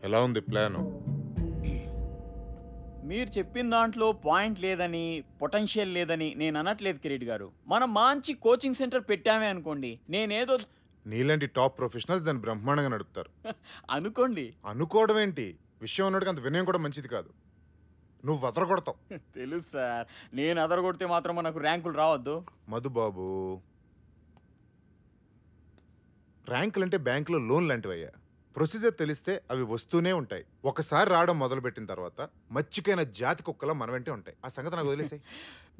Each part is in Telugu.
ఎలా ఉంది ప్లాను? మీరు చెప్పిన దాంట్లో పాయింట్ లేదని, పొటెన్షియల్ లేదని నేను అనట్లేదు కిరీట్ గారు. మనం మంచి కోచింగ్ సెంటర్ పెట్టామే అనుకోండి, నేనేదో నీలాంటి టాప్ ప్రొఫెషనల్స్ దాన్ని బ్రహ్మాండంగా నడుపుతారు. అనుకోండి. అనుకోవడం ఏంటి, విషయం ఉన్నట్టుగా అంత వినయం కూడా మంచిది కాదు. నువ్వు అదరగొడతావు. తెలుసు సార్, నేను అదరగొడితే మాత్రం మనకు ర్యాంకులు రావద్దు. మధుబాబు, ర్యాంకులు అంటే బ్యాంకులో లోన్ లాంటివయ్యా. ప్రొసీజర్ తెలిస్తే అవి వస్తూనే ఉంటాయి. ఒకసారి రావడం మొదలుపెట్టిన తర్వాత మచ్చికైన జాతి కుక్కలా మన వెంటే ఉంటాయి. ఆ సంగతి నాకు వదిలేసాయి.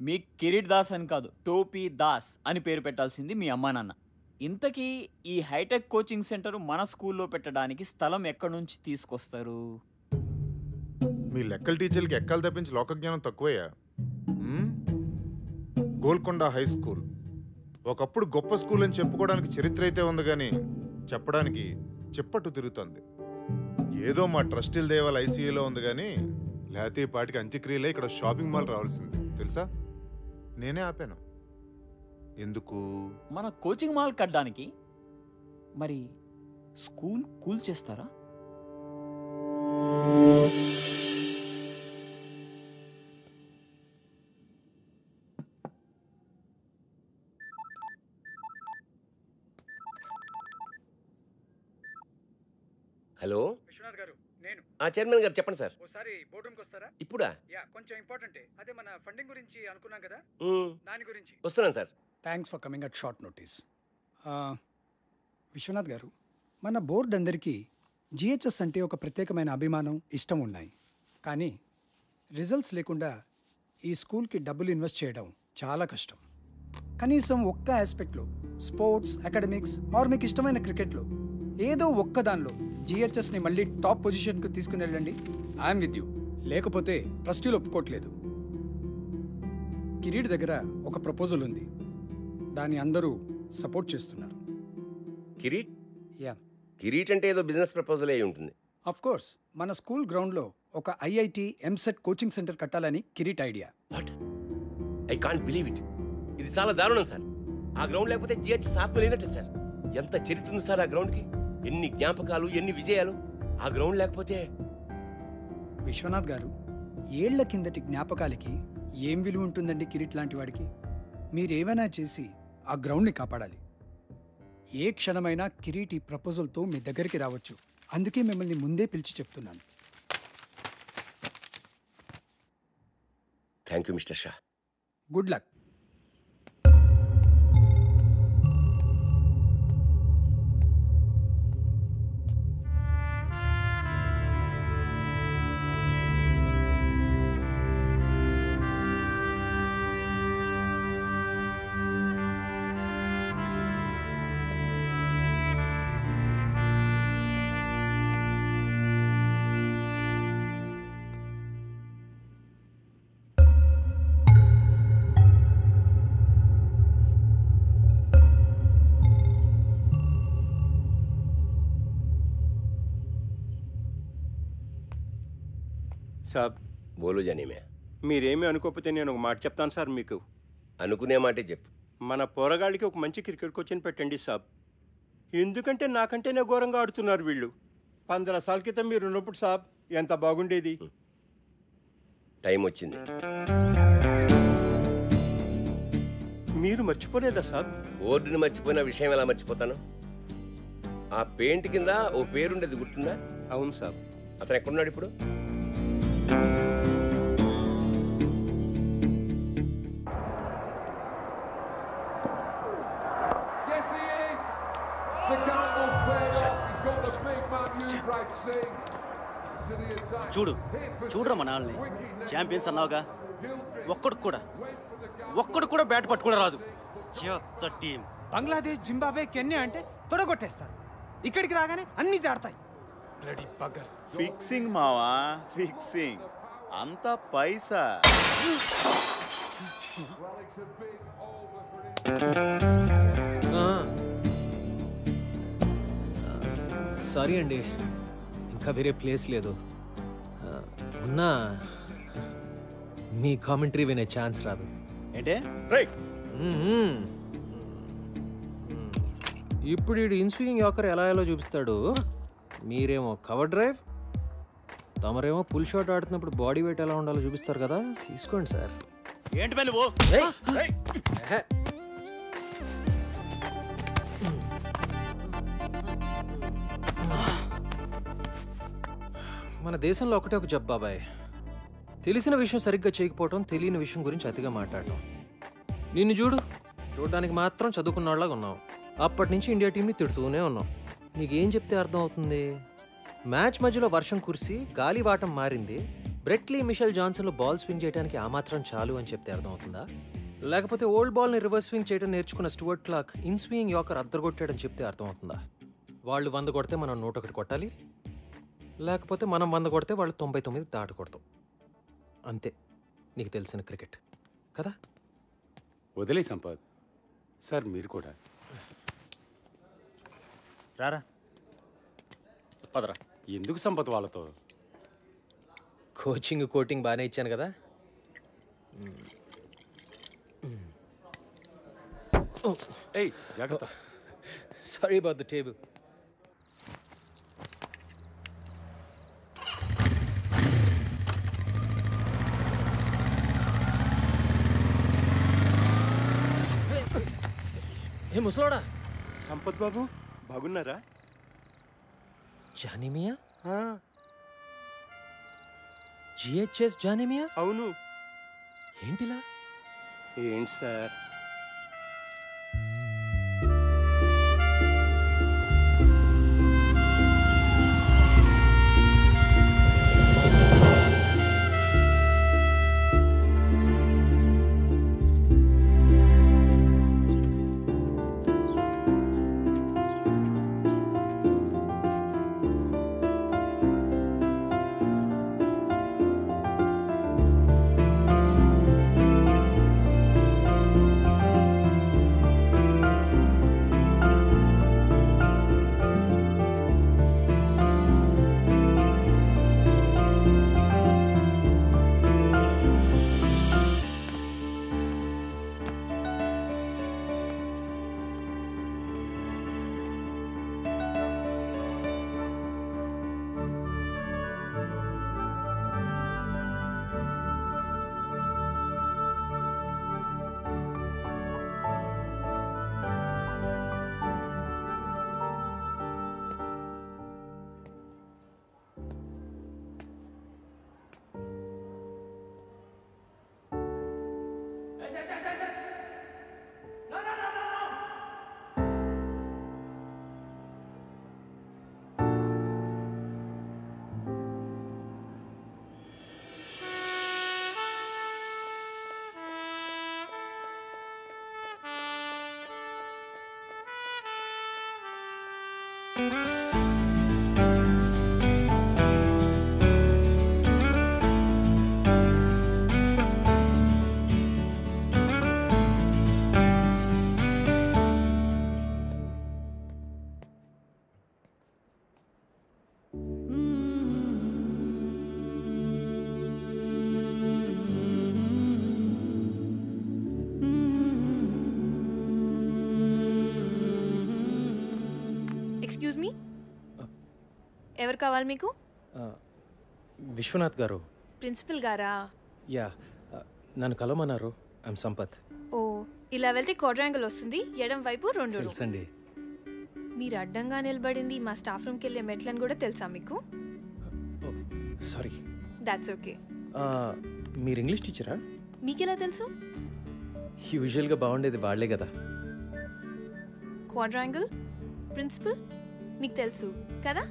మీ కిరీట్ దాస్ అని కాదు, టోపీ దాస్ అని పేరు పెట్టాల్సింది మీ అమ్మా నాన్న. ఇంతకీ ఈ హైటెక్ కోచింగ్ సెంటర్ మన స్కూల్లో పెట్టడానికి స్థలం ఎక్కడి నుంచి తీసుకొస్తారు? మీ లెక్కల టీచర్లకి ఎక్కాలు తప్పించి లోకజ్ఞానం తక్కువయ్యా. గోల్కొండ హై స్కూల్ ఒకప్పుడు గొప్ప స్కూల్ అని చెప్పుకోవడానికి చరిత్ర అయితే ఉంది, కానీ చెప్పడానికి చెప్పట్టు తిరుగుతుంది. ఏదో మా ట్రస్టీల దేవాల ఐసీయూలో ఉంది, కానీ లేతే ఈ పాటికి అంత్యక్రియలే ఇక్కడ షాపింగ్ మాల్ రావాల్సింది తెలుసా. నేనే ఆపాను. ఎందుకు? మన కోచింగ్ మాల్ కట్టడానికి. మరి స్కూల్ కూల్ చేస్తారా? హలో విశ్వనాథ్ గారు, నేను చైర్మన్ గారు చెప్పండి సార్. ఒకసారి బోర్డు రూమ్కి వస్తారా? ఇప్పుడా? యా, కొంచెం ఇంపార్టెంటే. అదే మన ఫండింగ్ గురించి అనుకున్నాం కదా, దాని గురించి. వస్తున్నాను sir. Thanks for coming at short notice. Viswanath గారు, మన బోర్డు అందరికీ జిహెచ్ఎస్ అంటే ఒక ప్రత్యేకమైన అభిమానం, ఇష్టం ఉన్నాయి. కానీ రిజల్ట్స్ లేకుండా ఈ స్కూల్కి డబ్బులు ఇన్వెస్ట్ చేయడం చాలా కష్టం. కనీసం ఒక్క ఆస్పెక్ట్లో, స్పోర్ట్స్, అకాడమిక్స్ ఆర్ మీకు ఇష్టమైన క్రికెట్లో ఏదో ఒక్క దానిలో జిహెచ్ఎస్ని మళ్ళీ టాప్ పొజిషన్కి తీసుకుని వెళ్ళండి. I'm with you. లేకపోతే ట్రస్టీలు ఒప్పుకోవట్లేదు. కిరీట్ దగ్గర ఒక ప్రపోజల్ ఉంది, దాన్ని అందరూ సపోర్ట్ చేస్తున్నారు. కిరీట్? యా, కిరీట్ అంటే ఏదో బిజినెస్ ప్రపోజల్ అయి ఉంటుంది. Of course. మన స్కూల్ గ్రౌండ్లో ఒక ఐఐటి ఎంసెట్ కోచింగ్ సెంటర్ కట్టాలని Kireet idea. What? I can't believe it. ఇది చాలా దారుణం సార్. ఆ గ్రౌండ్ లేకపోతే జిహెచ్ఎస్ ఆత్మ లేనట్టు సార్. ఎంత చరిత్ర ఉంది సార్ ఆ గ్రౌండ్కి. ఎన్ని జ్ఞాపకాలు, ఎన్ని విజయాలు. ఆ గ్రౌండ్ లేకపోతే. విశ్వనాథ్ గారు, ఏళ్ల కిందటి జ్ఞాపకాలకి ఏం విలువ ఉంటుందండి కిరీట్ లాంటి వాడికి? మీరేమైనా చేసి ఆ గ్రౌండ్ని కాపాడాలి. ఏ క్షణమైనా కిరీట్ ఈ ప్రపోజల్తో మీ దగ్గరికి రావచ్చు. అందుకే మిమ్మల్ని ముందే పిలిచి చెప్తున్నాను. Thank you Mister Shah. Good luck. సాబ్, బోలు జనీమే. మీరేమీ అనుకోకపోతే నేను ఒక మాట చెప్తాను సార్ మీకు. అనుకునే మాటే చెప్పు. మన పోరగాళ్ళకి ఒక మంచి క్రికెట్ కోచ్ని పెట్టండి సాబ్. ఎందుకంటే నాకంటేనే ఘోరంగా ఆడుతున్నారు వీళ్ళు. 15 సార్ల క్రితం మీరు ఉన్నప్పుడు సాబ్ ఎంత బాగుండేది. టైం వచ్చింది. మీరు మర్చిపోలేదా సాబ్? బోర్డుని మర్చిపోయిన విషయం ఎలా మర్చిపోతాను? ఆ పెయింట్ కింద ఓ పేరుండేది గుర్తుందా? అవును సాబ్. అతను ఎక్కడున్నాడు ఇప్పుడు? చూడు చూడరా మన వాళ్ళని. ఛాంపియన్స్ అన్నావుగా, ఒక్కడు కూడా బ్యాట్ పట్టుకోవడం రాదు. చెత్త టీం. బంగ్లాదేశ్, జింబాబే, కెన్యా అంటే తొడగొట్టేస్తారు. ఇక్కడికి రాగానే అన్ని జారుతాయి. ఫిక్సింగ్ మావా, ఫిక్సింగ్. అంతా పైసా. సారీ అండి, ఇంకా వేరే ప్లేస్ లేదు. ఉన్నా మీ కామెంటరీ వినే ఛాన్స్ రాదు. ఏంటే? ఇప్పుడు వీడు ఇన్స్వింగింగ్ యాకర్ ఎలా ఎలా చూపిస్తాడు. మీరేమో కవర్ డ్రైవ్, తమరేమో పుల్ షాట్ ఆడుతున్నప్పుడు బాడీ వెయిట్ ఎలా ఉండాలో చూపిస్తారు కదా, తీసుకోండి సార్. ఏంటి పని నువ్వు? మన దేశంలో ఒకటే ఒక జబ్బు బాబాయ్, తెలిసిన విషయం సరిగ్గా చేయకపోవటం, తెలియని విషయం గురించి అతిగా మాట్లాడటం. నిన్ను చూడడానికి మాత్రం చదువుకున్న వాళ్ళగా ఉన్నావు. అప్పటి నుంచి ఇండియా టీంని తిడుతూనే ఉన్నావు. నీకేం చెప్తే అర్థం అవుతుంది? మ్యాచ్ మధ్యలో వర్షం కురిసి గాలివాటం మారింది, బ్రెట్లీ మిషెల్ జాన్సన్లో బాల్ స్వింగ్ చేయడానికి ఆ మాత్రం చాలు అని చెప్తే అర్థం అవుతుందా? లేకపోతే ఓల్డ్ బాల్ని రివర్స్ స్వింగ్ చేయడం నేర్చుకున్న Stuart Clark in swing yorker అద్దరగొట్టాడని చెప్తే అర్థం అవుతుందా? వాళ్ళు 100 కొడితే మనం 101 కొట్టాలి, లేకపోతే మనం 100 కొడితే వాళ్ళు 99 దాటకూడదు. అంతే నీకు తెలిసిన క్రికెట్ కదా. వదిలే సంపత్ సార్, మీరు కూడా రారా పదరా. ఎందుకు సంపత్ వాళ్ళతో? కోటింగ్ బాగానే ఇచ్చాను కదా. ఏయ్ జాగ్రత్త. Sorry about the table. ఏ ముసలోడా, సంపత్ బాబు బాగున్నారా? జానిమియా? జిహెచ్ఎస్ జానిమియా? అవును. ఏంటిలా? ఏంటి సార్? ఎక్స్క్యూజ్ మీ, ఎవరు కావాలి మీకు? విశ్వనాథ్ గారు. ప్రిన్సిపల్ గారా? యా, నన్ను కలవమన్నారు. ఐఎమ్ సంపత్. ఓ, ఇలా వెళ్తే క్వాడ్రాంగిల్ వస్తుంది, ఎడం వైపు 2 తెలుసండి. మీరు అడ్డంగా నిలబడింది మా స్టాఫ్ రూమ్కి వెళ్ళే మెట్లని కూడా తెలుసా మీకు? సారీ. That's okay. మీరు ఇంగ్లీష్ టీచరా? మీకెలా తెలుసు? యూజువల్గా బాగుండేది వాళ్ళే కదా. క్వాడ్రాంగిల్, ప్రిన్సిపల్ మీకు తెలుసు కదా?